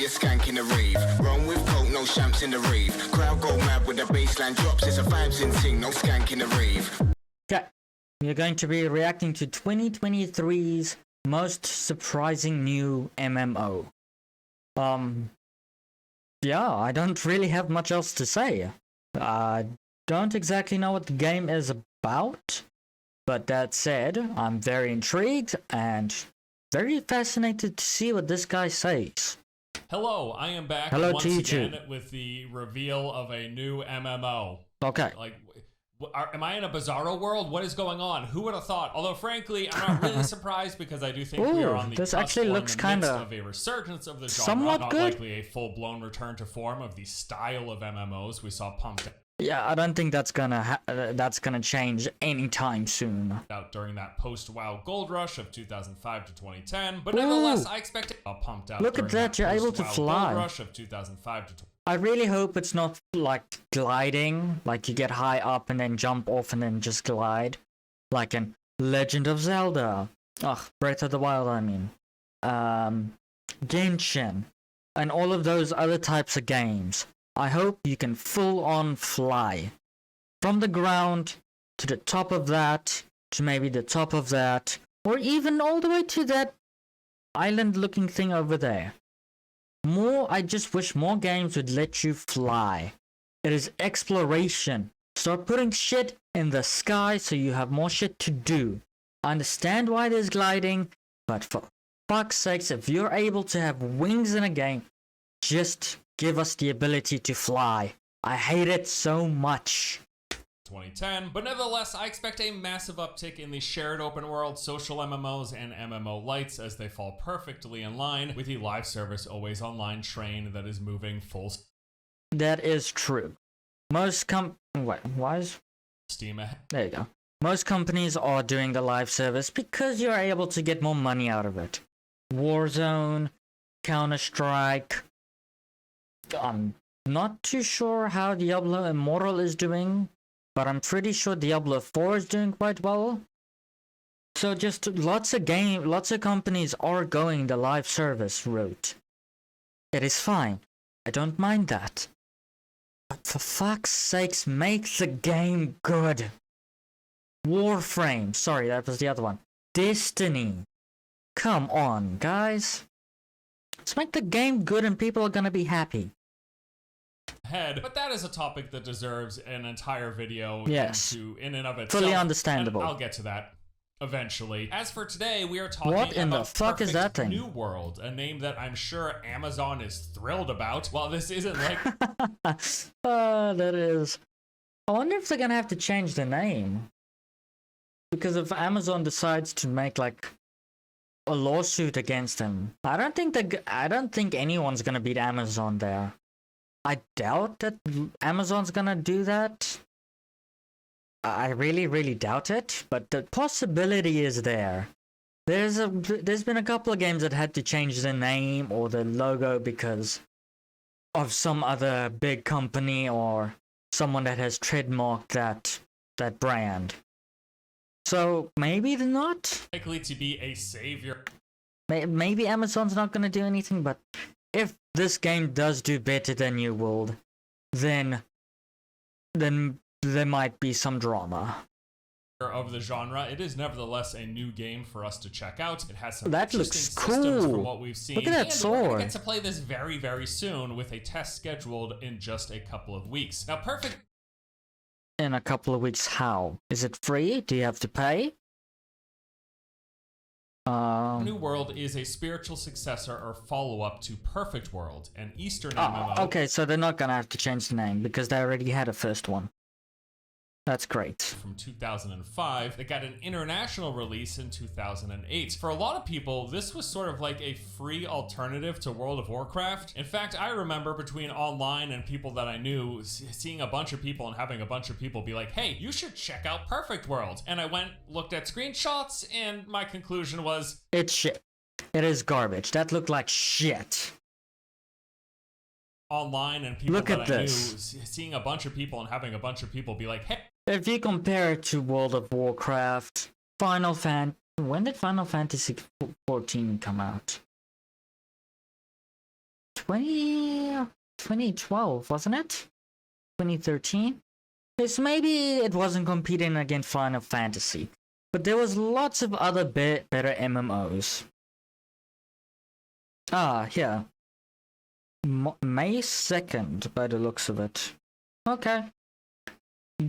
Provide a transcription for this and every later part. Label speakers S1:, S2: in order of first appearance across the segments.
S1: be a skank in the rave. Run with coke, no champs in the rave. Crowd go mad with the baseline drops. It's a vibes in ting, no skank in the rave.
S2: Okay, we're going to be reacting to 2023's Most Surprising New MMO. Yeah, I don't really have much else to say. I don't exactly know what the game is about, but that said, I'm very intrigued and very fascinated to see what this guy says.
S3: Hello, I am back once again with the reveal of a new MMO.
S2: Okay.
S3: Like, am I in a bizarro world? What is going on? Who would have thought? Although, frankly, I'm not really surprised because I do think we are on the
S2: this
S3: cusp
S2: actually
S3: or
S2: looks
S3: in the
S2: kind
S3: midst
S2: of
S3: of a resurgence of the genre.
S2: somewhat
S3: not
S2: good.
S3: Likely a full-blown return to form of the style of MMOs we saw pumped
S2: Yeah, I don't think that's gonna change anytime soon.
S3: out during that post-WoW gold rush of 2005 to 2010. But nevertheless, I expect it pumped out.
S2: Look at that! You're able to fly.
S3: Gold rush of 2005 to
S2: I really hope it's not like gliding, like you get high up and then jump off and then just glide, like in Legend of Zelda. Ugh, Breath of the Wild, I mean. Genshin, and all of those other types of games. I hope you can full on fly. From the ground to the top of that, to maybe the top of that, or even all the way to that island looking thing over there. I just wish more games would let you fly. It is exploration. Start putting shit in the sky so you have more shit to do. I understand why there's gliding, but for fuck's sakes, if you're able to have wings in a game, just give us the ability to fly. I hate it so much.
S3: 2010, but nevertheless, I expect a massive uptick in the shared open world, social MMOs, and MMO lights as they fall perfectly in line with the live service always online train that is moving full
S2: That is true. Why is
S3: steam ahead.
S2: there you go. Most companies are doing the live service because you're able to get more money out of it. Warzone, Counter-Strike. I'm not too sure how Diablo Immortal is doing, but I'm pretty sure Diablo 4 is doing quite well. So just lots of companies are going the live service route. It is fine. I don't mind that. But for fuck's sakes, make the game good. Warframe. Sorry, that was the other one. Destiny. Come on, guys. Let's make the game good and people are gonna be happy.
S3: But that is a topic that deserves an entire video
S2: Yes.
S3: in and of itself.
S2: Fully understandable.
S3: And I'll get to that eventually. As for today, we are talking
S2: What in
S3: about
S2: the fuck is that thing?
S3: New World, a name that I'm sure Amazon is thrilled about. Well, this isn't like
S2: that is. I wonder if they're gonna have to change the name. Because if Amazon decides to make like a lawsuit against them, I don't think anyone's gonna beat Amazon there. I doubt that Amazon's gonna do that. I really, really doubt it, but the possibility is there. There's been a couple of games that had to change the name or the logo because of some other big company or someone that has trademarked that brand. So maybe they're not
S3: likely to be a savior.
S2: Maybe Amazon's not gonna do anything, but if this game does do better than New World, then there might be some drama.
S3: Of the genre, it is nevertheless a new game for us to check out. It has some
S2: that looks
S3: systems
S2: cool
S3: from what we've seen.
S2: Look at that
S3: and
S2: sword.
S3: We're gonna get to play this very, very soon with a test scheduled in just a couple of weeks. Now, perfect.
S2: In a couple of weeks, how? Is it free? Do you have to pay?
S3: New World is a spiritual successor or follow-up to Perfect World, an Eastern MMO.
S2: Okay, so they're not gonna have to change the name because they already had a first one. That's great.
S3: From 2005, that got an international release in 2008. For a lot of people, this was sort of like a free alternative to World of Warcraft. In fact, I remember between online and people that I knew, seeing a bunch of people and having a bunch of people be like, hey, you should check out Perfect World. And I looked at screenshots, and my conclusion was,
S2: it's shit. It is garbage. That looked like shit.
S3: Online and people
S2: Look
S3: that
S2: at
S3: I
S2: this.
S3: knew, seeing a bunch of people and having a bunch of people be like, hey.
S2: If you compare it to World of Warcraft, when did Final Fantasy XIV come out? 2012, wasn't it? 2013? Yes, maybe it wasn't competing against Final Fantasy, but there was lots of other better MMOs. Ah, here. May 2nd, by the looks of it. Okay.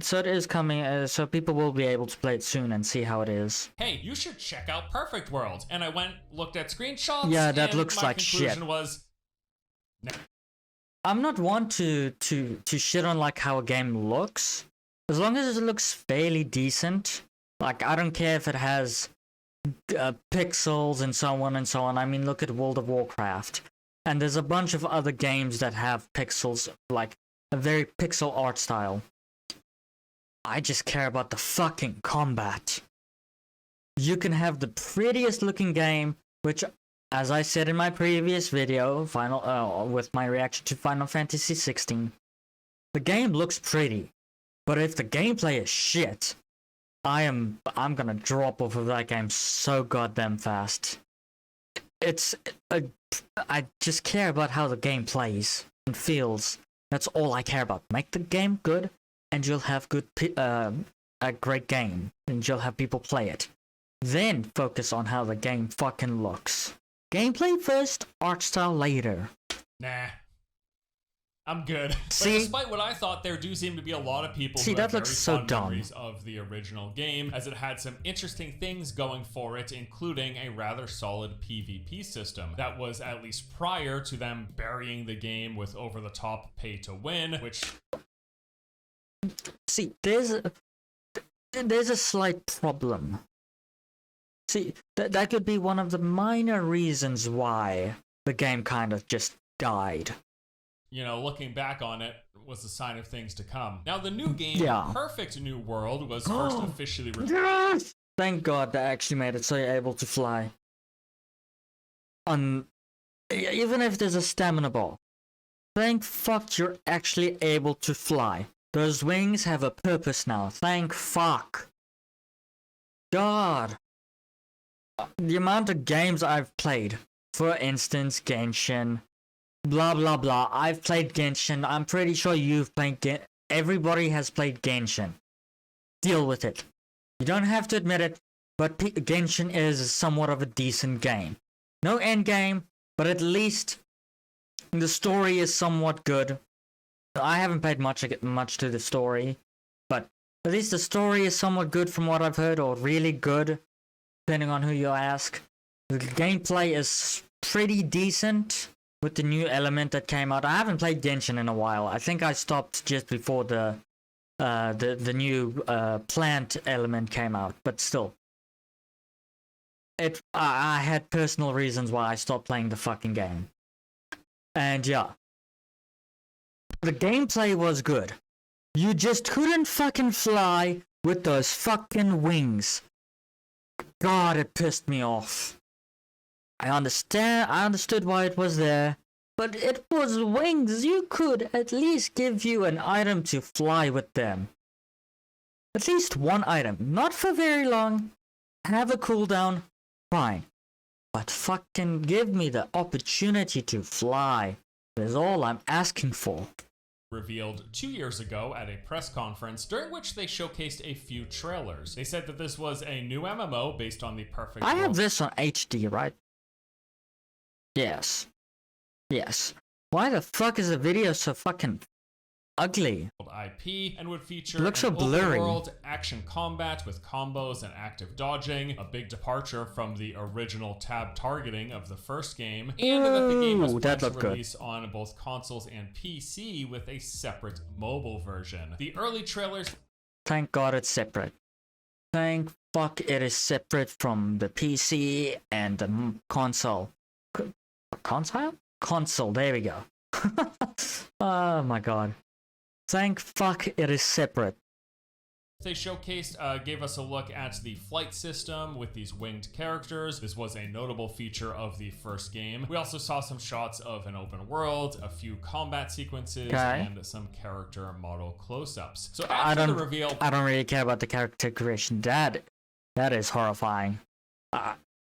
S2: So it is coming, so people will be able to play it soon and see how it is.
S3: Hey, you should check out Perfect World. And I went, looked at screenshots.
S2: Yeah, that
S3: and
S2: looks
S3: my
S2: like
S3: conclusion
S2: shit.
S3: Was, nah.
S2: I'm not one to shit on like how a game looks. As long as it looks fairly decent. Like, I don't care if it has pixels and so on and so on. I mean, look at World of Warcraft. And there's a bunch of other games that have pixels, like a very pixel art style. I just care about the fucking combat. You can have the prettiest looking game, which, as I said in my previous video, with my reaction to Final Fantasy 16, the game looks pretty, but if the gameplay is shit, I'm gonna drop off of that game so goddamn fast. I just care about how the game plays and feels. That's all I care about. Make the game good, and you'll have a great game, and you'll have people play it. Then focus on how the game fucking looks. Gameplay first, art style later.
S3: Nah. I'm good.
S2: See?
S3: But despite what I thought, there do seem to be a lot of people who
S2: that
S3: have
S2: looks
S3: very
S2: so
S3: fond
S2: dumb.
S3: memories of the original game, as it had some interesting things going for it, including a rather solid PvP system that was at least prior to them burying the game with over-the-top pay-to-win, which...
S2: See, there's a slight problem. See, that could be one of the minor reasons why the game kind of just died.
S3: You know, looking back on it was a sign of things to come. Now, the new game,
S2: Yeah.
S3: Perfect New World, was first officially released.
S2: Yes! Thank God they actually made it so you're able to fly. Even if there's a stamina ball. Thank fuck you're actually able to fly. Those wings have a purpose now. Thank fuck. God. The amount of games I've played. For instance, Genshin. Blah blah blah. I've played Genshin. I'm pretty sure you've played Genshin. Everybody has played Genshin. Deal with it. You don't have to admit it, but Genshin is somewhat of a decent game. No end game, but at least the story is somewhat good. I haven't played much to the story, but at least the story is somewhat good from what I've heard, or really good, depending on who you ask. The gameplay is pretty decent. With the new element that came out, I haven't played Genshin in a while. I think I stopped just before the new plant element came out. But still, I had personal reasons why I stopped playing the fucking game. And yeah, the gameplay was good. You just couldn't fucking fly with those fucking wings. God, it pissed me off. I understood why it was there, but it was wings. You could at least give you an item to fly with them. At least one item, not for very long. Have a cooldown, fine. But fucking give me the opportunity to fly. That's all I'm asking for.
S3: Revealed 2 years ago at a press conference during which they showcased a few trailers. They said that this was a new MMO based on the Perfect
S2: I
S3: World
S2: have this on HD, right? Yes. Yes. Why the fuck is the video so fucking ugly?
S3: IP and would feature
S2: It looks so
S3: an
S2: blurry.
S3: open-world action combat with combos and active dodging, a big departure from the original tab targeting of the first game, and that the game was
S2: Ooh,
S3: planned
S2: that
S3: to
S2: looked good.
S3: release on both consoles and PC with a separate mobile version. The early trailers
S2: Thank God it's separate. Thank fuck it is separate from the PC and the console. Console? Console, there we go. Oh my God. Thank fuck it is separate.
S3: they showcased gave us a look at the flight system with these winged characters. This was a notable feature of the first game. We also saw some shots of an open world, a few combat sequences, and some character model close-ups. So after the reveal,
S2: I don't really care about the character creation. That is horrifying.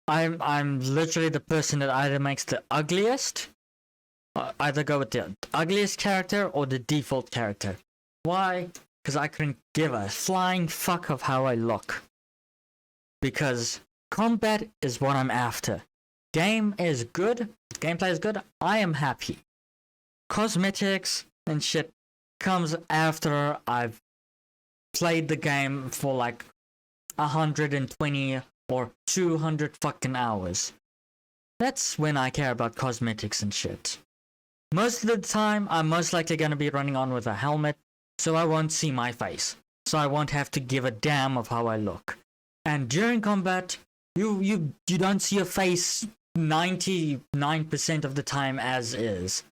S2: I'm literally the person that either makes the ugliest either go with the ugliest character or the default character. Why? Because I couldn't give a flying fuck of how I look. Because combat is what I'm after. Game is good, gameplay is good, I am happy. Cosmetics and shit comes after I've played the game for like 120 or 200 fucking hours. That's when I care about cosmetics and shit. Most of the time, I'm most likely going to be running on with a helmet, so I won't see my face. So I won't have to give a damn of how I look. And during combat, you don't see your face 99% of the time as is.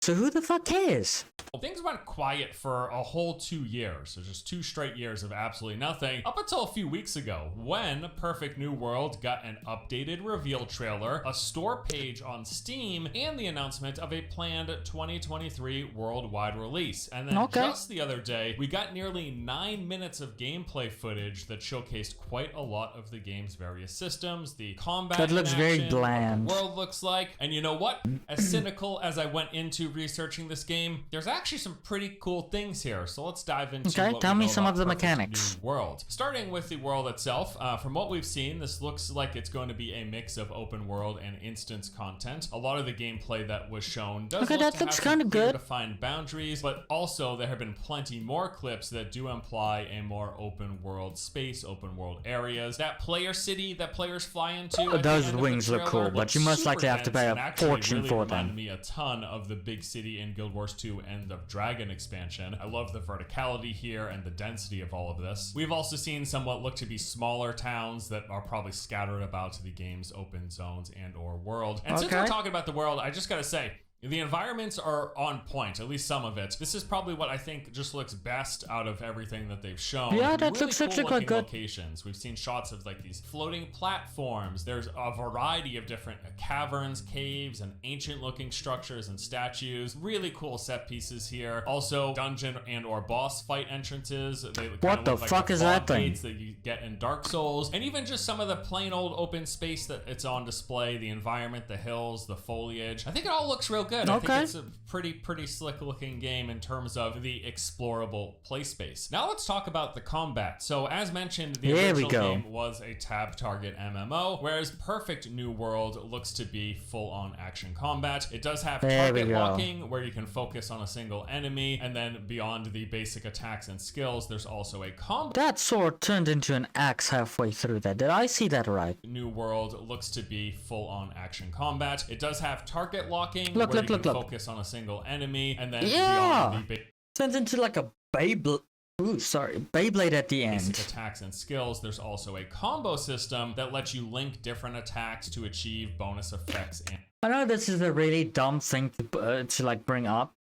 S2: So who the fuck cares?
S3: Well, things went quiet for a whole 2 years, so just 2 straight years of absolutely nothing, up until a few weeks ago, when Perfect New World got an updated reveal trailer, a store page on Steam, and the announcement of a planned 2023 worldwide release. And then just the other day, we got nearly 9 minutes of gameplay footage that showcased quite a lot of the game's various systems, the combat
S2: that looks very bland.
S3: What the world looks like. And you know what? As cynical as I went into researching this game, there's actually some pretty cool things here. So let's dive into
S2: tell me some of the mechanics.
S3: New World. Starting with the world itself, from what we've seen, this looks like it's going to be a mix of open world and instance content. A lot of the gameplay that was shown does look to have some clear defined boundaries, but also there have been plenty more clips that do imply a more open world space, open world areas. That player city that players fly into.
S2: Those wings look cool, but you most likely have to pay a fortune for them.
S3: Me a ton of the big city in Guild Wars 2 End of Dragon expansion. I love the verticality here and the density of all of this. We've also seen somewhat look to be smaller towns that are probably scattered about the game's open zones and or world. And since we're talking about the world, I just gotta say, the environments are on point, at least some of it. This is probably what I think just looks best out of everything that they've shown.
S2: Yeah, that
S3: really
S2: looks actually quite good.
S3: Locations. We've seen shots of like these floating platforms. There's a variety of different caverns, caves, and ancient looking structures and statues. Really cool set pieces here. Also, dungeon and or boss fight entrances.
S2: What the fuck is that thing?
S3: That you get in Dark Souls. And even just some of the plain old open space that it's on display. The environment, the hills, the foliage. I think it all looks real good. I think it's a pretty slick looking game in terms of the explorable play space. Now let's talk about the combat. So as mentioned, the original game was a tab target MMO, whereas Perfect New World looks to be full on action combat. It does have target locking where you can focus on a single enemy, and then beyond the basic attacks and skills, there's also a combat.
S2: That sword turned into an axe halfway through that. Did I see that right?
S3: New World looks to be full on action combat. It does have target locking.
S2: Look.
S3: Focus on a single enemy, and then beyond the
S2: turns into like a Beyblade. Beyblade at the end.
S3: Basic attacks and skills. There's also a combo system that lets you link different attacks to achieve bonus effects.
S2: I know this is a really dumb thing to like bring up,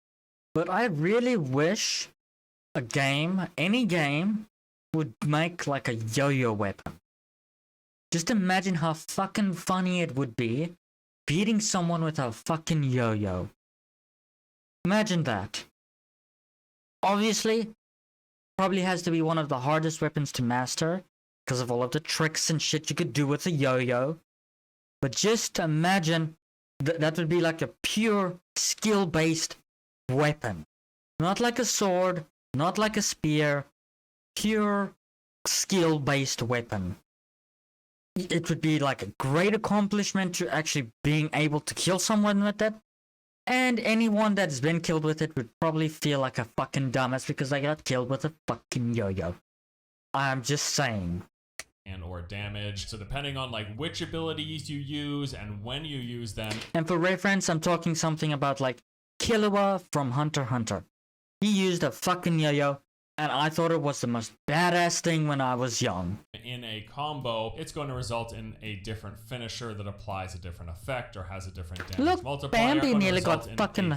S2: but I really wish any game, would make like a yo-yo weapon. Just imagine how fucking funny it would be beating someone with a fucking yo-yo. Imagine that. Obviously, probably has to be one of the hardest weapons to master because of all of the tricks and shit you could do with a yo-yo. But just imagine that would be like a pure skill-based weapon. Not like a sword, not like a spear, pure skill-based weapon. It would be like a great accomplishment to actually being able to kill someone with it. And anyone that's been killed with it would probably feel like a fucking dumbass because they got killed with a fucking yo-yo. I'm just saying.
S3: And or damage. So depending on like which abilities you use and when you use them.
S2: And for reference, I'm talking something about like Killua from Hunter x Hunter. He used a fucking yo-yo, and I thought it was the most badass thing when I was young.
S3: In a combo, it's going to result in a different finisher that applies a different effect or has a different damage multiplier.
S2: Bambi nearly got fucking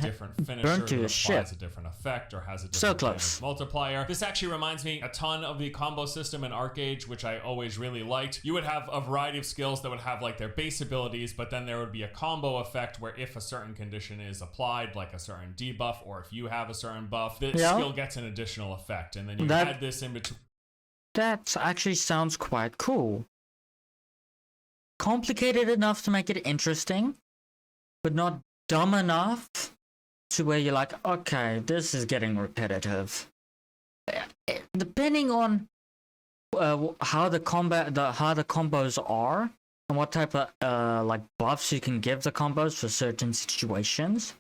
S3: burnt
S2: to shit.
S3: A different effect or has a different
S2: so close.
S3: Multiplier. This actually reminds me a ton of the combo system in Arcade, which I always really liked. You would have a variety of skills that would have like their base abilities, but then there would be a combo effect where if a certain condition is applied, like a certain debuff, or if you have a certain buff, the skill gets an additional effect. And then you add this in between.
S2: That actually sounds quite cool. Complicated enough to make it interesting, but not dumb enough to where you're like, okay, this is getting repetitive. Depending on how the combos are and what type of like buffs you can give the combos for certain situations,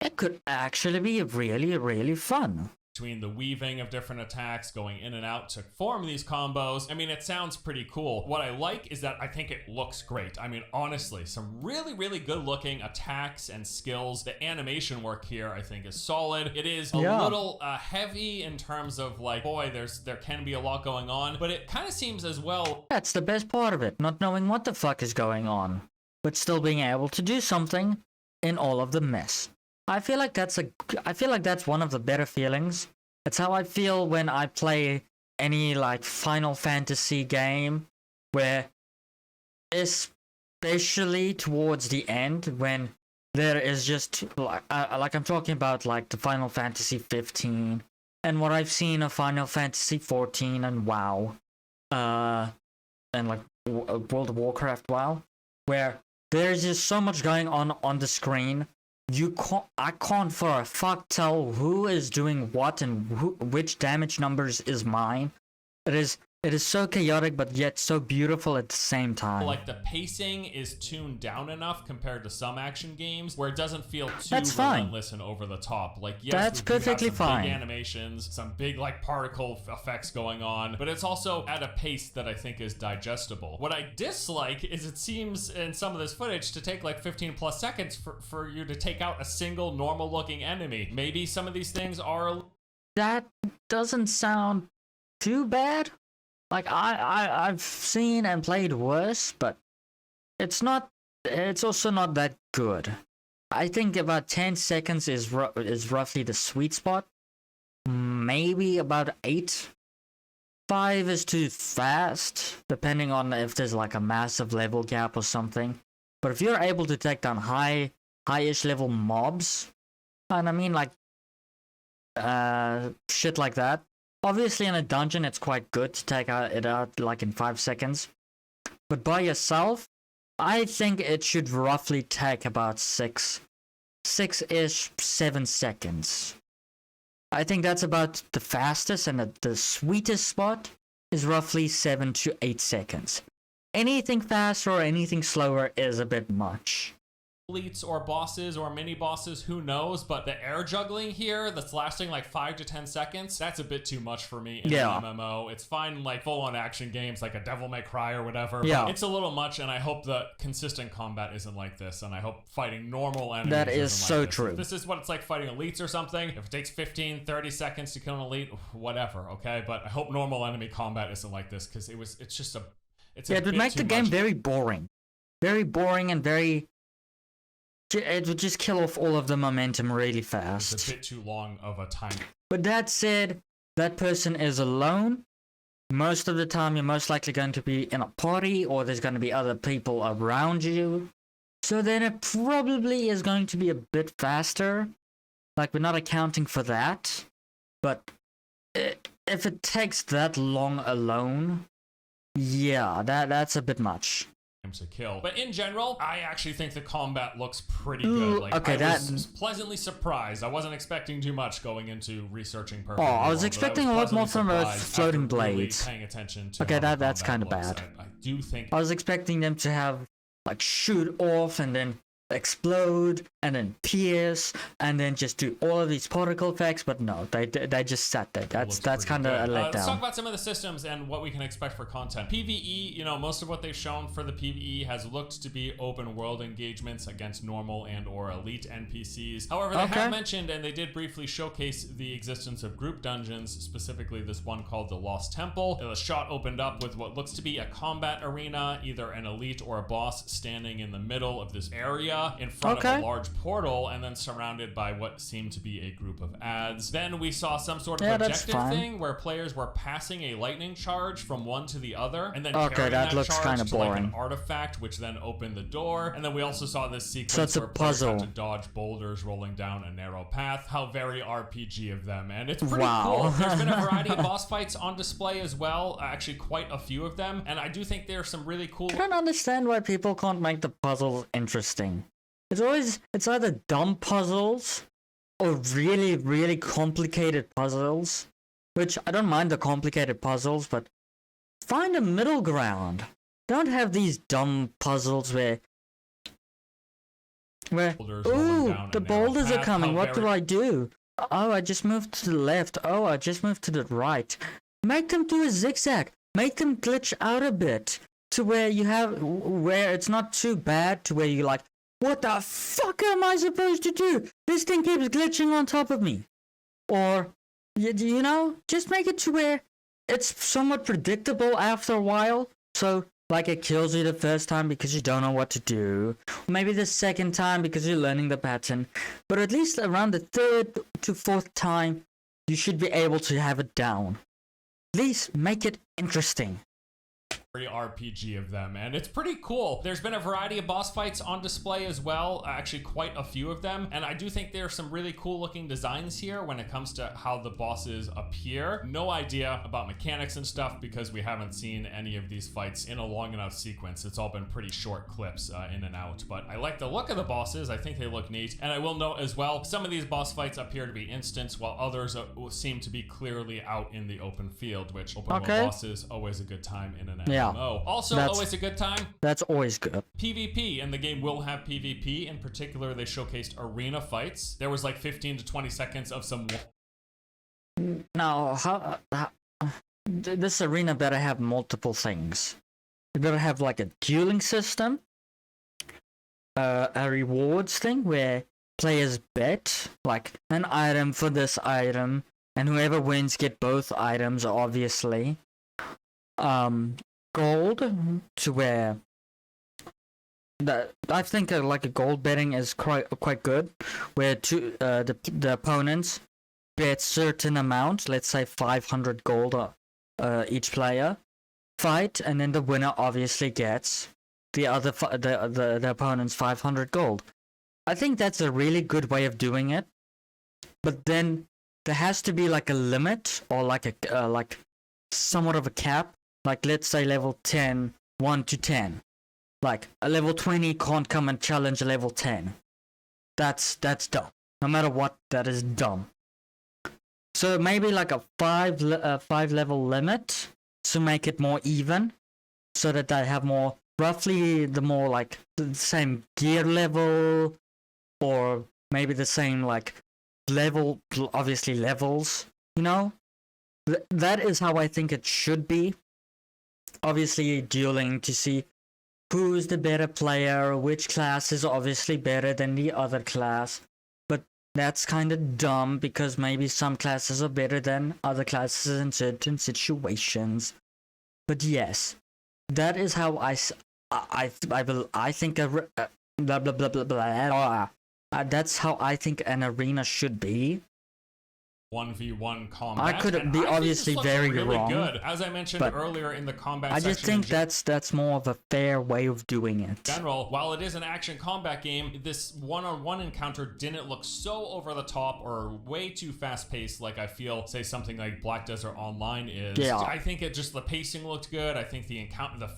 S2: it could actually be really, really fun.
S3: Between the weaving of different attacks, going in and out to form these combos. I mean, it sounds pretty cool. What I like is that I think it looks great. I mean, honestly, some really, really good looking attacks and skills. The animation work here, I think, is solid. It is a little heavy in terms of like, boy, there can be a lot going on, but it kind of seems as well.
S2: That's the best part of it, not knowing what the fuck is going on, but still being able to do something in all of the mess. I feel like that's one of the better feelings. It's how I feel when I play any like Final Fantasy game, where especially towards the end when there is just like I'm talking about like the Final Fantasy 15 and what I've seen of Final Fantasy 14 and WoW, and like World of Warcraft WoW, where there's just so much going on the screen. I can't for a fuck tell who is doing what and which damage numbers is mine. It is so chaotic, but yet so beautiful at the same time.
S3: Like the pacing is tuned down enough compared to some action games where it doesn't feel too
S2: That's
S3: relentless and over the top. Like yes,
S2: that's perfectly fine.
S3: Big animations, some big like particle effects going on, but it's also at a pace that I think is digestible. What I dislike is it seems in some of this footage to take like 15 plus seconds for you to take out a single normal looking enemy. Maybe some of these things are.
S2: That doesn't sound too bad. Like I've seen and played worse, but it's also not that good. I think about 10 seconds is roughly the sweet spot. Maybe about 8. 5 is too fast, depending on if there's like a massive level gap or something. But if you're able to take down high-ish level mobs, and I mean like shit like that. Obviously, in a dungeon, it's quite good to take it out like in 5 seconds. But by yourself, I think it should roughly take about 6-ish, 7 seconds. I think that's about the fastest, and the sweetest spot is roughly 7 to 8 seconds. Anything faster or anything slower is a bit much.
S3: Elites or bosses or mini bosses, who knows, but the air juggling here that's lasting like 5 to 10 seconds, that's a bit too much for me in an MMO. It's fine like full-on action games like a Devil May Cry or whatever, but it's a little much, and I hope the consistent combat isn't like this, and I hope fighting normal enemies
S2: that is
S3: isn't
S2: so
S3: like this.
S2: true.
S3: If this is what it's like fighting elites or something, if it takes 15-30 seconds to kill an elite, whatever, okay, but I hope normal enemy combat isn't like this, because it would
S2: make the game very boring and very. It would just kill off all of the momentum really fast.
S3: It's a bit too long of a time.
S2: But that said, that person is alone. Most of the time, you're most likely going to be in a party, or there's going to be other people around you. So then it probably is going to be a bit faster. Like, we're not accounting for that. But if it takes that long alone, yeah, that's a bit much.
S3: To kill. But in general, I actually think the combat looks pretty good. Like,
S2: okay,
S3: I was pleasantly surprised. I wasn't expecting too much going into researching Perfect.
S2: I was expecting a lot more from floating blades.
S3: Paying attention to
S2: okay, that's kind of bad.
S3: I do think
S2: I was expecting them to have like shoot off and then explode and then pierce and then just do all of these particle effects, but no, they just sat there. That's kind of a letdown.
S3: Let's talk about some of the systems and what we can expect for content. PvE, most of what they've shown for the PvE has looked to be open world engagements against normal and or elite NPCs. However, they have mentioned, and they did briefly showcase the existence of group dungeons, specifically this one called the Lost Temple. The shot opened up with what looks to be a combat arena, either an elite or a boss standing in the middle of this area in front of a large portal, and then surrounded by what seemed to be a group of ads. Then we saw some sort of objective thing where players were passing a lightning charge from one to the other, and then carrying that looks kind of boring. Like an artifact, which then opened the door. And then we also saw this sequence where players had to dodge boulders rolling down a narrow path. How very RPG of them, and it's pretty cool. There's been a variety of boss fights on display as well, actually quite a few of them, and I do think there's some really cool.
S2: I don't understand why people can't make the puzzles interesting. It's either dumb puzzles or really, really complicated puzzles, which I don't mind the complicated puzzles, but find a middle ground. Don't have these dumb puzzles where
S3: Boulders rolling
S2: ooh,
S3: down
S2: the
S3: a narrow
S2: boulders are
S3: path.
S2: coming.
S3: How
S2: What do
S3: very-
S2: I do? Oh, I just moved to the left. Oh, I just moved to the right. Make them do a zigzag. Make them glitch out a bit to where you have where it's not too bad to where you're like, what the fuck am I supposed to do? This thing keeps glitching on top of me. Or you know, just make it to where it's somewhat predictable after a while. So like it kills you the first time because you don't know what to do. Or maybe the second time because you're learning the pattern. But at least around the third to fourth time, you should be able to have it down. At least make it interesting.
S3: RPG of them, and it's pretty cool. There's been a variety of boss fights on display as well, actually quite a few of them, and I do think there are some really cool looking designs here when it comes to how the bosses appear. No idea about mechanics and stuff because we haven't seen any of these fights in a long enough sequence. It's all been pretty short clips in and out, but I like the look of the bosses. I think they look neat, and I will note as well, some of these boss fights appear to be instants while others seem to be clearly out in the open field, which open world bosses always a good time in an MMO. Also, always a good time.
S2: That's always good.
S3: PvP, and the game will have PvP. In particular, they showcased arena fights. There was like 15 to 20 seconds of some.
S2: Now, this arena better have multiple things. It better have like a dueling system, a rewards thing where players bet like an item for this item, and whoever wins get both items, obviously. Gold to where I think like a gold betting is quite good, where the opponents bet certain amount, let's say 500 gold each player fight, and then the winner obviously gets the opponent's 500 gold. I think that's a really good way of doing it, but then there has to be like a limit or like a like somewhat of a cap. Like, let's say level 10, 1 to 10. Like, a level 20 can't come and challenge a level 10. That's dumb. No matter what, that is dumb. So maybe like a 5 level limit to make it more even. So that they have more, roughly the more like the same gear level. Or maybe the same like level, obviously levels, you know? That is how I think it should be. Obviously dueling to see who's the better player, which class is obviously better than the other class. But that's kind of dumb because maybe some classes are better than other classes in certain situations. But yes, that is how I think blah blah blah blah blah. That's how I think an arena should be.
S3: 1v1 combat.
S2: I could be obviously very
S3: really
S2: wrong.
S3: Good. As I mentioned earlier in the combat
S2: I just
S3: section,
S2: think that's more of a fair way of doing it.
S3: In general, while it is an action combat game, this one-on-one encounter didn't look so over the top or way too fast-paced like I feel, say, something like Black Desert Online is.
S2: Yeah.
S3: I think it just, the pacing looked good. I think the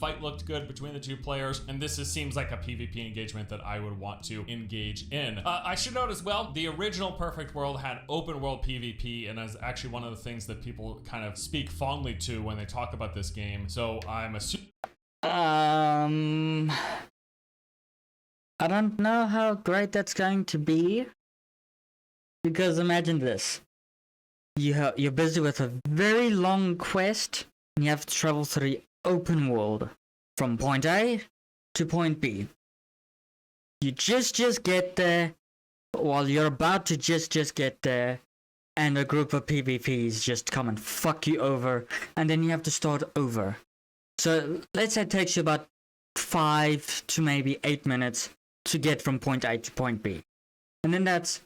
S3: fight looked good between the two players, and this seems like a PvP engagement that I would want to engage in. I should note as well, the original Perfect World had open world PvP, and is actually one of the things that people kind of speak fondly to when they talk about this game. So I'm assuming.
S2: I don't know how great that's going to be, because imagine this: you're busy with a very long quest, and you have to travel through the open world from point A to point B. You just get there, while you're about to just get there, and a group of PvPs just come and fuck you over, and then you have to start over. So let's say it takes you about 5 to maybe 8 minutes to get from point A to point B. And then that's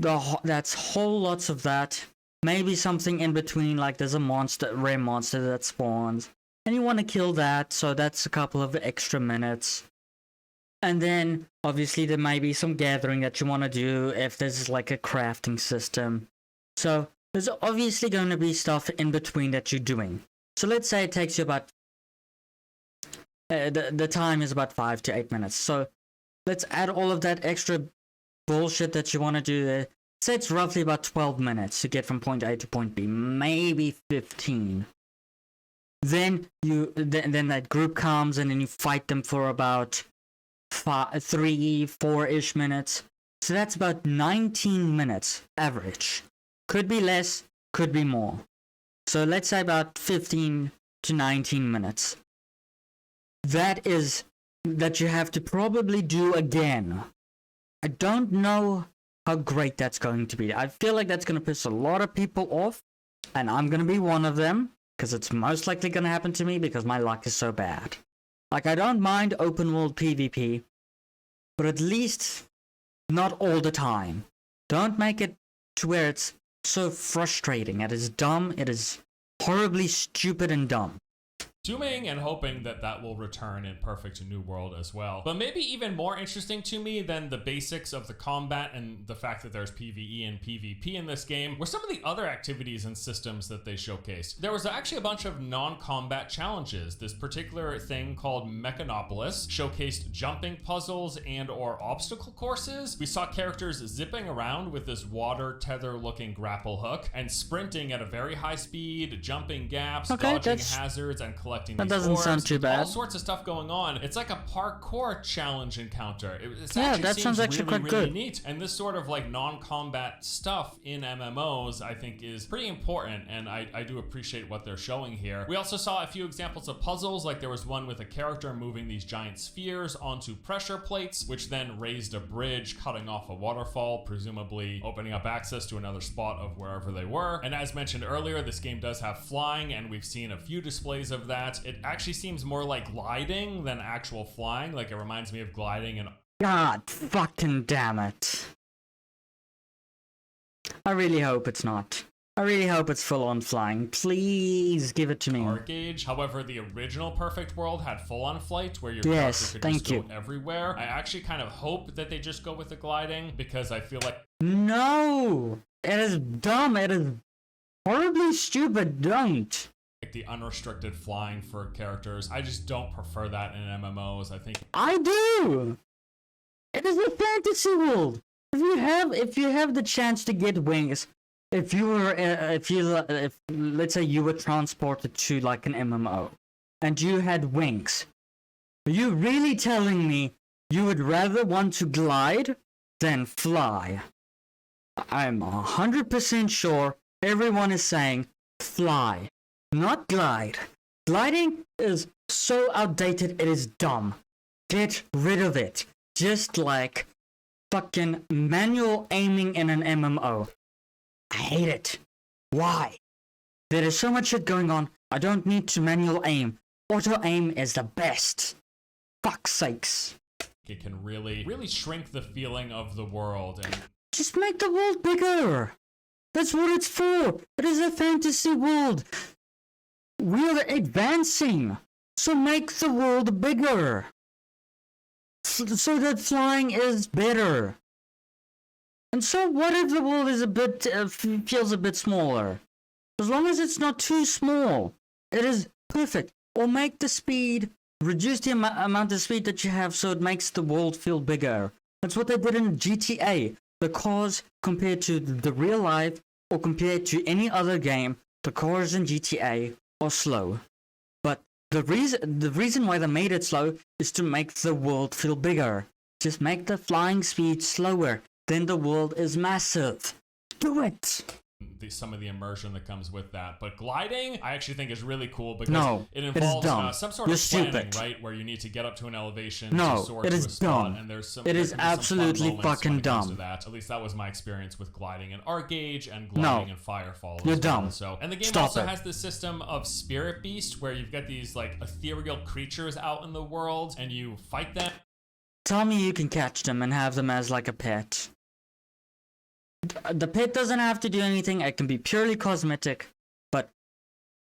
S2: whole lots of that. Maybe something in between, like there's a rare monster that spawns, and you want to kill that, so that's a couple of extra minutes. And then obviously there may be some gathering that you want to do if there's like a crafting system. So there's obviously going to be stuff in between that you're doing. So let's say it takes you about the time is about 5 to 8 minutes. So let's add all of that extra bullshit that you want to do there. say it's roughly about 12 minutes to get from point A to point B, maybe 15. Then then that group comes and then you fight them for about 3-4-ish minutes. So that's about 19 minutes average. Could be less, could be more. So let's say about 15 to 19 minutes. That you have to probably do again. I don't know how great that's going to be. I feel like that's going to piss a lot of people off, and I'm going to be one of them, because it's most likely going to happen to me because my luck is so bad. Like, I don't mind open world PvP, but at least not all the time. Don't make it to where it's so frustrating. It is dumb. It is horribly stupid and dumb.
S3: Assuming and hoping that that will return in Perfect New World as well. But maybe even more interesting to me than the basics of the combat and the fact that there's PvE and PvP in this game were some of the other activities and systems that they showcased. There was actually a bunch of non-combat challenges. This particular thing called Mechanopolis showcased jumping puzzles and or obstacle courses. We saw characters zipping around with this water tether looking grapple hook and sprinting at a very high speed, jumping gaps, dodging hazards, and collecting
S2: that doesn't sound too bad.
S3: All sorts of stuff going on. It's like a parkour challenge encounter.
S2: That sounds actually quite good.
S3: Neat. And this sort of like non-combat stuff in MMOs, I think, is pretty important, and I do appreciate what they're showing here. We also saw a few examples of puzzles, like there was one with a character moving these giant spheres onto pressure plates, which then raised a bridge, cutting off a waterfall, presumably opening up access to another spot of wherever they were. And as mentioned earlier, this game does have flying, and we've seen a few displays of that. It actually seems more like gliding than actual flying. Like, it reminds me of gliding and...
S2: God fucking damn it. I really hope it's not. I really hope it's full-on flying. Please give it to me.
S3: Gauge. However, the original Perfect World had full-on flight where your character could just go everywhere. I actually kind of hope that they just go with the gliding, because I feel like...
S2: No! It is dumb. It is horribly stupid. Don't.
S3: The unrestricted flying for characters. I just don't prefer that in MMOs. I think
S2: I do. It is a fantasy world. If you have the chance to get wings, if let's say you were transported to like an MMO and you had wings, are you really telling me you would rather want to glide than fly? I'm 100% sure everyone is saying fly. Not glide. Gliding is so outdated, it is dumb. Get rid of it. Just like fucking manual aiming in an MMO. I hate it. Why? There is so much shit going on, I don't need to manual aim. Auto aim is the best. Fuck's sakes.
S3: It can really shrink the feeling of the world and...
S2: Just make the world bigger. That's what it's for. It is a fantasy world. We're advancing, so make the world bigger, so that flying is better. And so what if the world is feels a bit smaller? As long as it's not too small, it is perfect. Or make the speed, reduce the amount of speed that you have so it makes the world feel bigger. That's what they did in GTA. The cars compared to the real life, or compared to any other game, the cars in GTA are slow. But the reason why they made it slow is to make the world feel bigger. Just make the flying speed slower, then the world is massive. Do it!
S3: Some of the immersion that comes with that. But gliding, I actually think is really cool because it involves some sort of planning, right? Where you need to get up to an elevation to soar to a spot, and there's some.
S2: It is absolutely fucking dumb.
S3: At least that was my experience with gliding in Arcgage and gliding in Firefall.
S2: You're dumb.
S3: So, and the game also has this system of Spirit Beast, where you've got these like ethereal creatures out in the world, and you fight them.
S2: Tell me you can catch them and have them as like a pet. The pet doesn't have to do anything, it can be purely cosmetic, but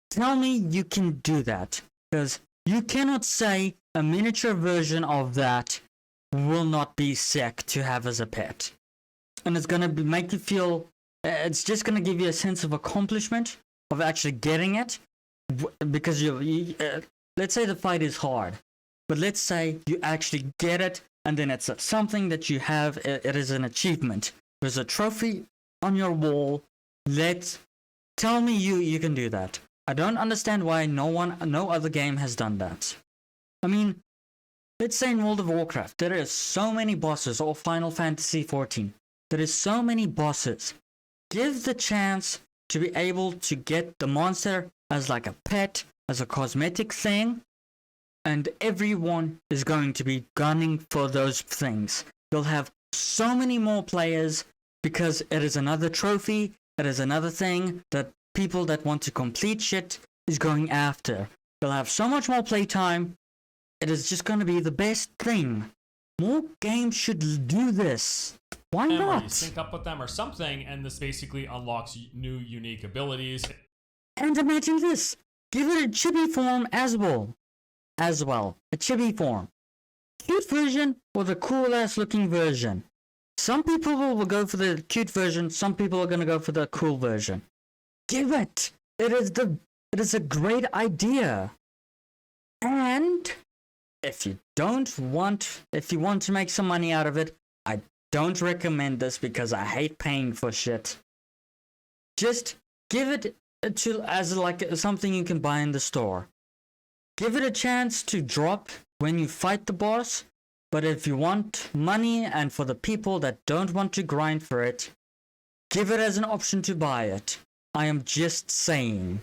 S2: tell me you can do that, because you cannot say a miniature version of that will not be sick to have as a pet. And it's gonna make you feel, it's just gonna give you a sense of accomplishment, of actually getting it, because let's say the fight is hard, but let's say you actually get it, and then it's something that you have, it is an achievement. There's a trophy on your wall. Tell me you can do that. I don't understand why no other game has done that. I mean, let's say in World of Warcraft, there is so many bosses, or Final Fantasy XIV, there is so many bosses. Give the chance to be able to get the monster as like a pet, as a cosmetic thing, and everyone is going to be gunning for those things. You'll have so many more players because it is another trophy, it is another thing that people that want to complete shit is going after. You'll have so much more playtime. It is just going to be the best thing. More games should do this. Why
S3: Or
S2: not?
S3: you sync up with them or something, and this basically unlocks new unique abilities.
S2: And imagine this. Give it a chibi form as well. A chibi form. Cute version or the cool ass looking version. Some people will go for the cute version, some people are going to go for the cool version. Give it. It is a great idea. And if you want to make some money out of it, I don't recommend this because I hate paying for shit. Just give it as like something you can buy in the store. Give it a chance to drop when you fight the boss, but if you want money and for the people that don't want to grind for it, give it as an option to buy it. I am just saying.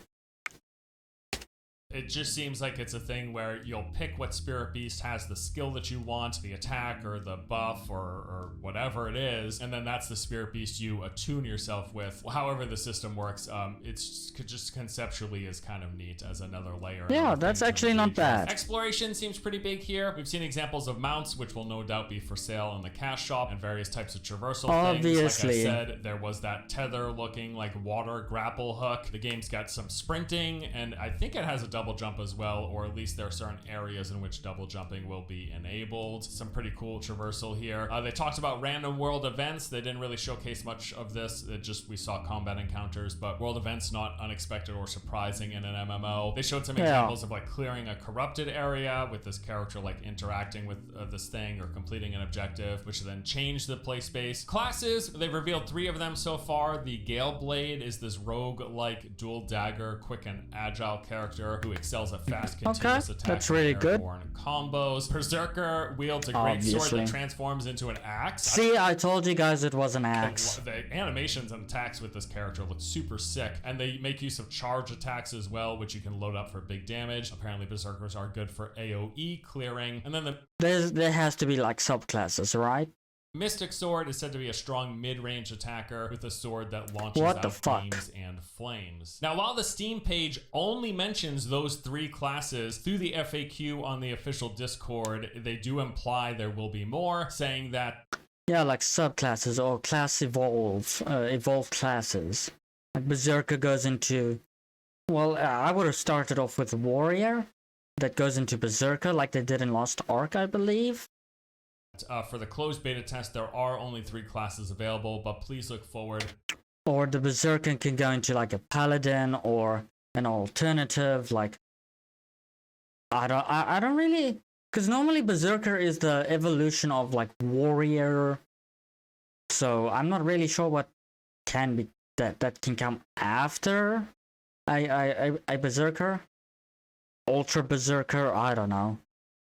S3: It just seems like it's a thing where you'll pick what Spirit Beast has the skill that you want, the attack or the buff or whatever it is, and then that's the Spirit Beast you attune yourself with. However the system works, it's just conceptually is kind of neat as another layer.
S2: Yeah, that's actually not bad.
S3: Exploration seems pretty big here. We've seen examples of mounts, which will no doubt be for sale in the cash shop, and various types of traversal
S2: Obviously.
S3: things. Like I said, there was that tether looking like water grapple hook. The game's got some sprinting, and I think it has a double jump as well, or at least there are certain areas in which double jumping will be enabled. Some pretty cool traversal here. They talked about random world events. They didn't really showcase much of this. We saw combat encounters, but world events not unexpected or surprising in an MMO. They showed some examples of like clearing a corrupted area with this character like interacting with this thing or completing an objective, which then changed the play space. Classes, they've revealed 3 of them so far. The Gale Blade is this rogue-like dual dagger, quick and agile character who excels at fast continuous attacks.
S2: That's really good.
S3: Combos. Berserker wields a great sword that transforms into an axe.
S2: See, I told you guys it was an axe.
S3: The animations and attacks with this character look super sick, and they make use of charge attacks as well, which you can load up for big damage. Apparently Berserkers are good for AoE clearing. And then
S2: there has to be like subclasses, right?
S3: Mystic Sword is said to be a strong mid-range attacker with a sword that launches out beams and flames. Now, while the Steam page only mentions those 3 classes, through the FAQ on the official Discord, they do imply there will be more, saying that...
S2: Yeah, like subclasses or class evolved classes. Like Berserker goes into... Well, I would have started off with Warrior, that goes into Berserker, like they did in Lost Ark, I believe.
S3: For the closed beta test, there are only 3 classes available, but please look forward.
S2: Or the Berserker can go into like a Paladin or an alternative, like... I don't really... Because normally Berserker is the evolution of like Warrior. So I'm not really sure what can be... that can come after a Berserker. Ultra Berserker, I don't know.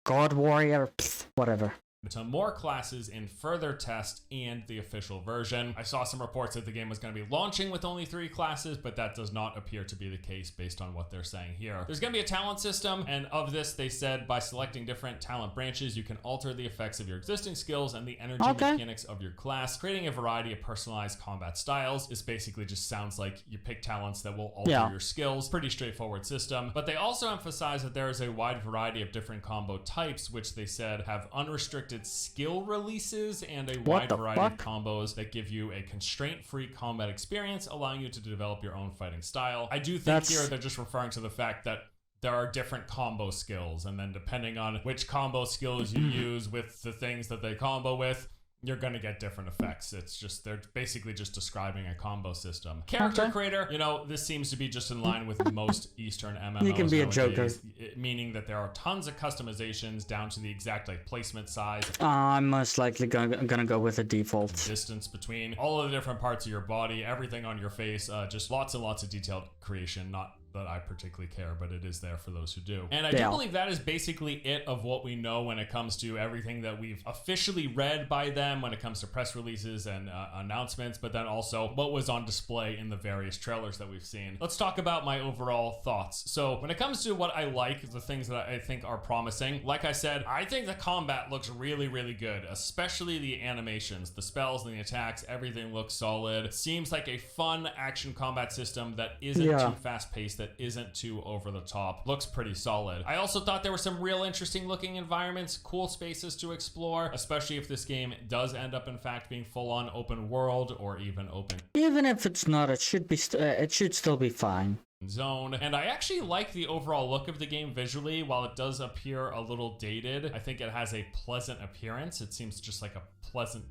S2: God Warrior, whatever.
S3: To more classes in further test and the official version. I saw some reports that the game was going to be launching with only 3 classes, but that does not appear to be the case based on what they're saying here. There's going to be a talent system, and of this they said by selecting different talent branches you can alter the effects of your existing skills and the energy mechanics of your class, creating a variety of personalized combat styles. This basically just sounds like you pick talents that will alter your skills. Pretty straightforward system, but they also emphasize that there is a wide variety of different combo types, which they said have unrestricted skill releases and a wide variety of combos that give you a constraint-free combat experience, allowing you to develop your own fighting style. I do think here they're just referring to the fact that there are different combo skills, and then depending on which combo skills you use with the things that they combo with, you're gonna get different effects. It's just, they're basically just describing a combo system. Character creator, you know, this seems to be just in line with most Eastern MMOs.
S2: You can be a Joker.
S3: Meaning that there are tons of customizations down to the exact like placement size.
S2: I'm most likely gonna go with a default.
S3: Distance between all of the different parts of your body, everything on your face, just lots and lots of detailed creation. Not that I particularly care, but it is there for those who do. And I do believe that is basically it of what we know when it comes to everything that we've officially read by them when it comes to press releases and announcements, but then also what was on display in the various trailers that we've seen. Let's talk about my overall thoughts. So when it comes to what I like, the things that I think are promising, like I said, I think the combat looks really, really good, especially the animations, the spells and the attacks, everything looks solid. It seems like a fun action combat system that isn't too fast-paced, that isn't too over the top. Looks pretty solid. I also thought there were some real interesting looking environments, cool spaces to explore, especially if this game does end up in fact being full-on open world or even open.
S2: Even if it's not, it should be. It should still be fine.
S3: Zone. And I actually like the overall look of the game visually. While it does appear a little dated, I think it has a pleasant appearance. It seems just like a pleasant.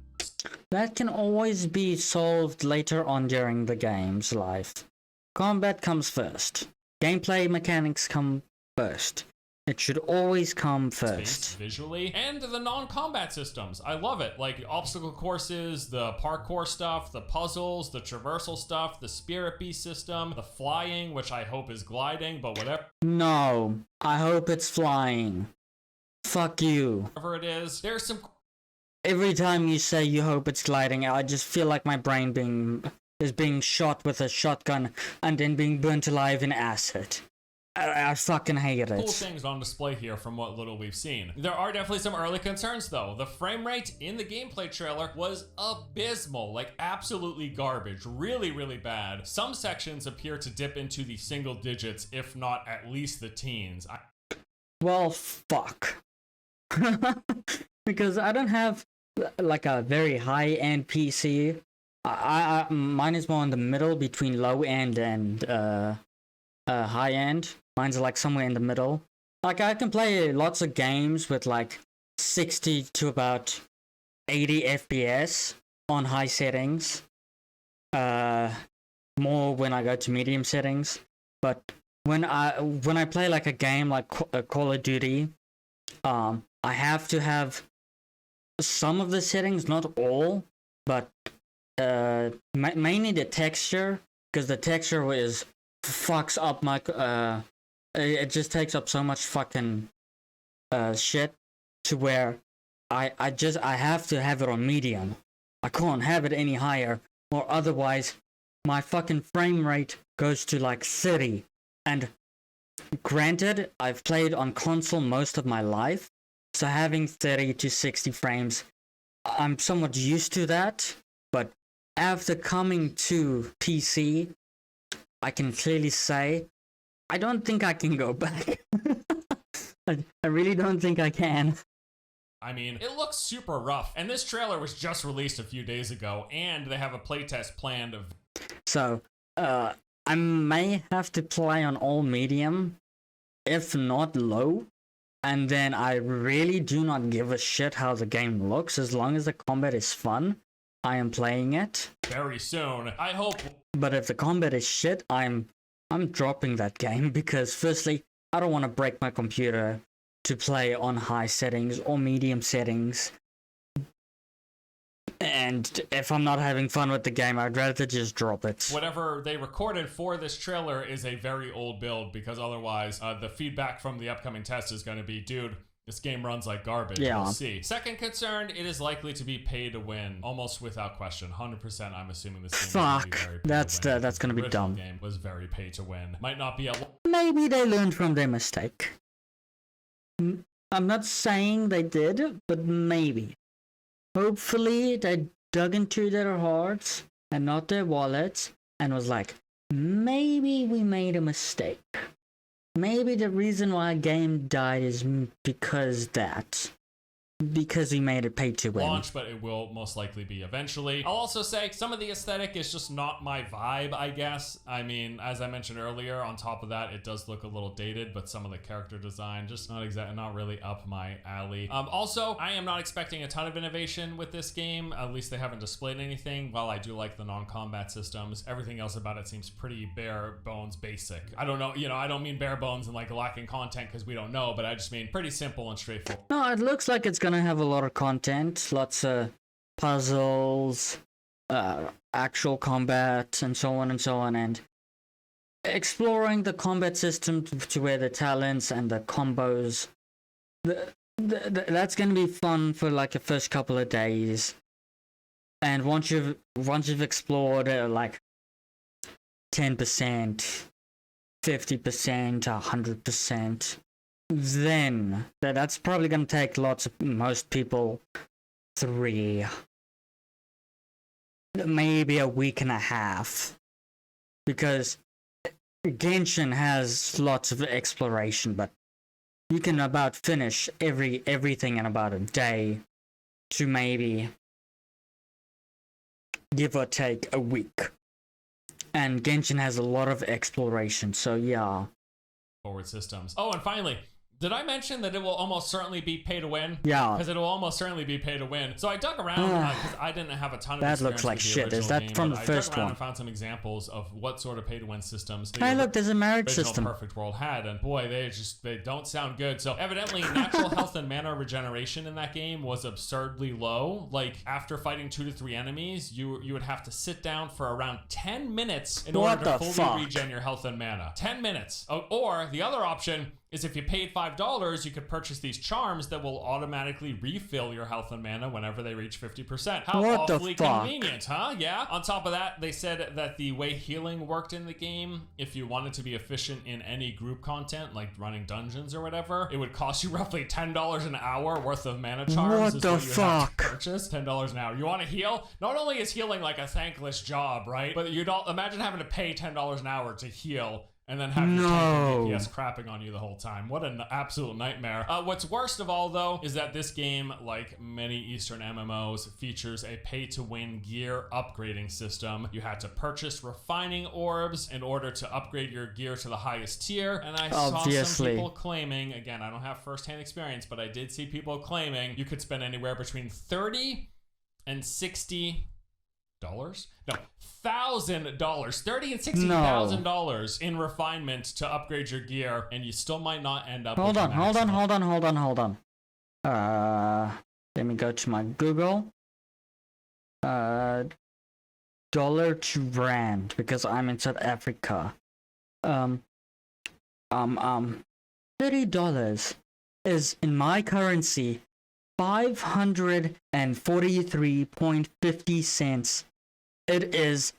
S2: That can always be solved later on during the game's life. Combat comes first. Gameplay mechanics come first. It should always come first.
S3: Visually, and the non-combat systems. I love it. Like obstacle courses, the parkour stuff, the puzzles, the traversal stuff, the spirit beast system, the flying, which I hope is gliding, but whatever.
S2: No, I hope it's flying. Fuck you.
S3: Whatever it is, there's some...
S2: Every time you say you hope it's gliding, I just feel like my brain is being shot with a shotgun and then being burnt alive in acid. I fucking hate it.
S3: Cool things on display here from what little we've seen. There are definitely some early concerns though. The frame rate in the gameplay trailer was abysmal, like absolutely garbage, really, really bad. Some sections appear to dip into the single digits, if not at least the teens.
S2: Well, fuck. Because I don't have like a very high-end PC. Mine is more in the middle between low-end and high-end. Mine's like somewhere in the middle. Like I can play lots of games with like 60 to about 80 FPS on high settings. More when I go to medium settings. But when I play like a game like Call of Duty, I have to have some of the settings, not all, but mainly the texture, because the texture fucks up my it just takes up so much fucking shit to where I have to have it on medium. I can't have it any higher, or otherwise my fucking frame rate goes to like 30. And granted, I've played on console most of my life, so having 30 to 60 frames, I'm somewhat used to that. But after coming to PC, I can clearly say I don't think I can go back. I really don't think I can.
S3: I mean, it looks super rough, and this trailer was just released a few days ago, and they have a playtest planned of...
S2: So, I may have to play on all medium, if not low, and then I really do not give a shit how the game looks. As long as the combat is fun, I am playing it.
S3: Very soon, I hope.
S2: But if the combat is shit, I'm dropping that game, because firstly, I don't want to break my computer to play on high settings or medium settings. And if I'm not having fun with the game, I'd rather just drop it.
S3: Whatever they recorded for this trailer is a very old build, because otherwise the feedback from the upcoming test is going to be, dude, this game runs like garbage.
S2: Yeah.
S3: We'll see. Second concern, it is likely to be pay to win, almost without question. 100%. I'm assuming this game is going to be very pay to win. That's going to be dumb. The game was very pay to win. Might not be a...
S2: Maybe they learned from their mistake. I'm not saying they did, but maybe. Hopefully they dug into their hearts and not their wallets and was like, maybe we made a mistake. Maybe the reason why a game died is because that. because he made it pay to win.
S3: Launch, but it will most likely be eventually. I'll also say some of the aesthetic is just not my vibe, I guess. I mean, as I mentioned earlier, on top of that, it does look a little dated, but some of the character design just not really up my alley. Also, I am not expecting a ton of innovation with this game. At least they haven't displayed anything. While I do like the non-combat systems, everything else about it seems pretty bare bones basic. I don't know, you know, I don't mean bare bones and like lacking content because we don't know, but I just mean pretty simple and straightforward.
S2: No, it looks like it's gonna have a lot of content, lots of puzzles, actual combat, and so on and so on, and exploring the combat system to where the talents and the combos. That's gonna be fun for like the first couple of days, and once you've explored like 10%, 50%, 100%. Then that's probably going to take most people 3, maybe a week and a half, because Genshin has lots of exploration, but you can about finish everything in about a day to maybe give or take a week. And Genshin has a lot of exploration, so yeah.
S3: Forward systems. Oh, and finally, did I mention that it will almost certainly be pay to win?
S2: Yeah.
S3: Because it will almost certainly be pay to win. So I dug around because I didn't have a ton of
S2: that
S3: experience
S2: looks like
S3: with the
S2: shit. Is
S3: original
S2: that
S3: game,
S2: from the
S3: but
S2: first
S3: I dug around
S2: one?
S3: and found some examples of what sort of pay to win systems
S2: Hey, look, there's a marriage
S3: original
S2: system.
S3: Perfect World had, and boy, they don't sound good. So evidently, natural health and mana regeneration in that game was absurdly low. Like after fighting 2 to 3 enemies, you would have to sit down for around 10 minutes in order to fully regen your health and mana. 10 minutes. Or the other option is if you paid $5, you could purchase these charms that will automatically refill your health and mana whenever they reach 50%. How awfully convenient, huh? Yeah. On top of that, they said that the way healing worked in the game, if you wanted to be efficient in any group content, like running dungeons or whatever, it would cost you roughly $10 an hour worth of mana charms.
S2: What the fuck?
S3: Purchase $10 an hour. You want to heal? Not only is healing like a thankless job, right? But you don't imagine having to pay $10 an hour to heal. And then have your DPS crapping on you the whole time. What an absolute nightmare. What's worst of all, though, is that this game, like many Eastern MMOs, features a pay-to-win gear upgrading system. You had to purchase refining orbs in order to upgrade your gear to the highest tier. And I saw some people claiming, again, I don't have first-hand experience, but I did see people claiming you could spend anywhere between $30 and $60. No, $1,000, $30,000 and $60,000 in refinement to upgrade your gear, and you still might not end up.
S2: Hold on. Let me go to my Google. Dollar to rand, because I'm in South Africa. $30 is in my currency 543.50 cents. That is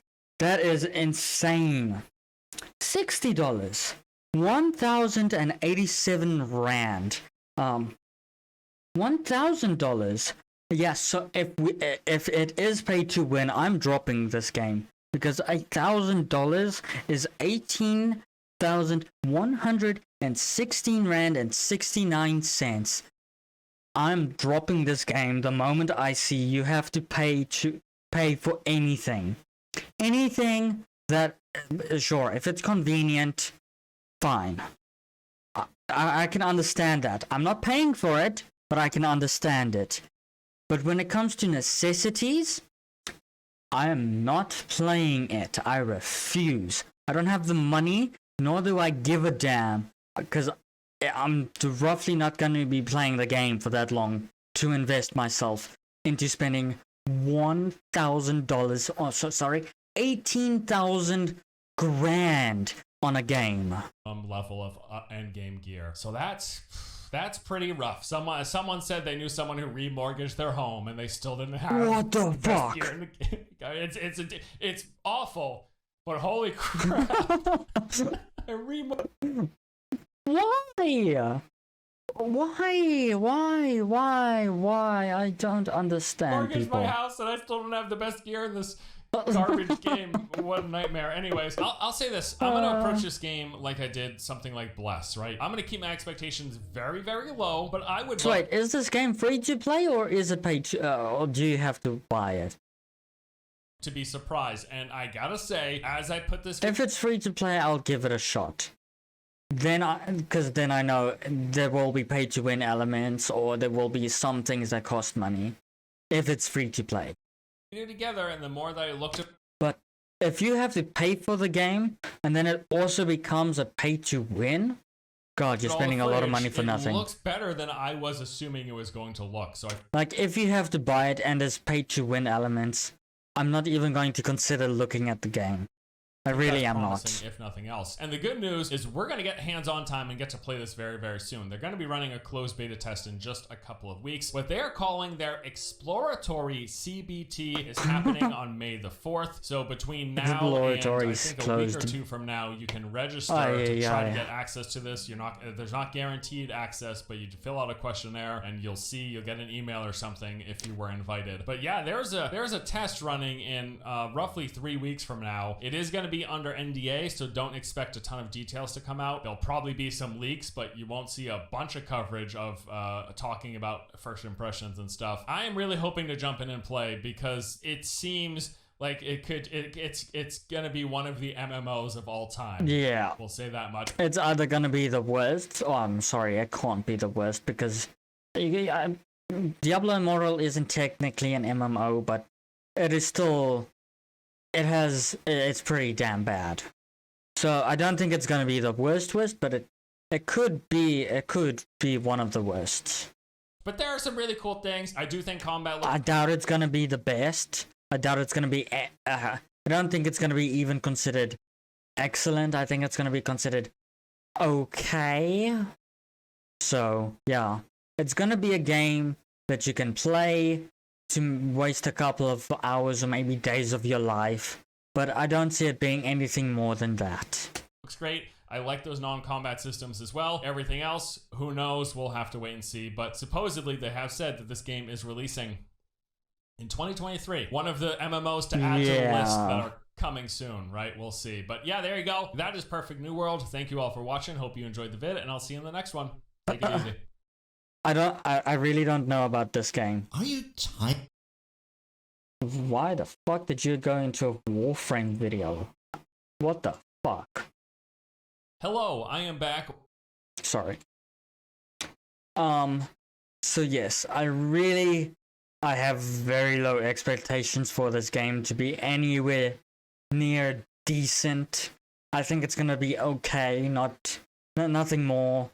S2: insane. $60, 1,087 rand. $1,000. Yeah, so if it is pay to win, I'm dropping this game, because $1,000 is 18,116 rand and 69 cents. I'm dropping this game the moment I see you have to pay for anything. Anything that, sure, if it's convenient, fine. I can understand that. I'm not paying for it, but I can understand it. But when it comes to necessities, I am not playing it. I refuse. I don't have the money, nor do I give a damn, because I'm roughly not going to be playing the game for that long to invest myself into spending $1,000, oh, sorry, 18,000 grand on a game.
S3: Level of end game gear. So that's pretty rough. Someone said they knew someone who remortgaged their home and they still didn't have.
S2: What the fuck?
S3: Gear in the, it's awful, but holy crap! Why? I don't understand. Mortgaged
S2: people.
S3: my house and I still don't have the best gear in this Garbage game. What a nightmare. Anyways, I'll say this. I'm going to approach this game like I did something like Bless, right? I'm going to keep my expectations very, very low, but I would...
S2: So wait, is this game free to play or is it paid to, or do you have to buy it?
S3: To be surprised. And I gotta say, as I put this...
S2: If it's free to play, I'll give it a shot. Because then I know there will be pay to win elements or there will be some things that cost money if it's free to play.
S3: Together, and the more that I looked at...
S2: But if you have to pay for the game and then it also becomes a pay to win, God, you're spending a lot of money for nothing.
S3: It looks better than I was assuming it was going to look. So
S2: like, if you have to buy it and there's pay to win elements, I'm not even going to consider looking at the game. I really am not.
S3: If nothing else. And the good news is we're going to get hands-on time and get to play this very, very soon. They're going to be running a closed beta test in just a couple of weeks. What they're calling their exploratory CBT is happening on May the 4th. So between now and I think a week or two from now, you can register to try to get access to this. There's not guaranteed access, but you fill out a questionnaire and you'll get an email or something if you were invited. But yeah, there's a test running in roughly 3 weeks from now. It is going to be under NDA, so don't expect a ton of details to come out. There'll probably be some leaks, but you won't see a bunch of coverage of talking about first impressions and stuff. I am really hoping to jump in and play because it seems like it's gonna be one of the MMOs of all time.
S2: Yeah,
S3: we'll say that much.
S2: It's either gonna be the worst. Oh, I'm sorry, it can't be the worst because Diablo Immortal isn't technically an MMO, but it is still. It's pretty damn bad. So I don't think it's gonna be the worst, but it could be one of the worst.
S3: But there are some really cool things. I do think combat.
S2: I doubt it's gonna be the best. I doubt it's gonna be. I don't think it's gonna be even considered excellent. I think it's gonna be considered okay. So yeah, it's gonna be a game that you can play to waste a couple of hours or maybe days of your life, but I don't see it being anything more than that.
S3: Looks great. I like those non-combat systems as well. Everything else, who knows? We'll have to wait and see. But supposedly they have said that this game is releasing in 2023. One of the MMOs to add to the list that are coming soon, right? We'll see. But yeah, there you go. That is Perfect New World. Thank you all for watching. Hope you enjoyed the vid, and I'll see you in the next one. Take it easy.
S2: I really don't know about this game.
S4: Are you tired?
S2: Why the fuck did you go into a Warframe video? What the fuck?
S3: Hello, I am back.
S2: Sorry. So yes, I have very low expectations for this game to be anywhere near decent. I think it's gonna be okay, nothing more,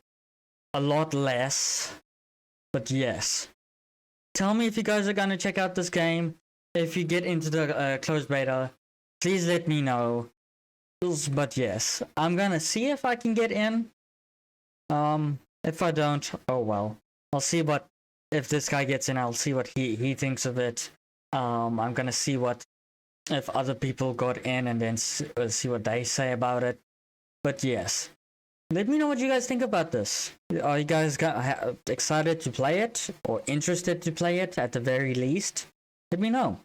S2: a lot less. But yes, tell me if you guys are gonna check out this game. If you get into the closed beta, please let me know. But yes, I'm gonna see if I can get in. If I don't, oh well. I'll see if this guy gets in. I'll see what he thinks of it. I'm gonna see if other people got in and then see what they say about it. But yes. Let me know what you guys think about this. Are you guys excited to play it or interested to play it at the very least? Let me know.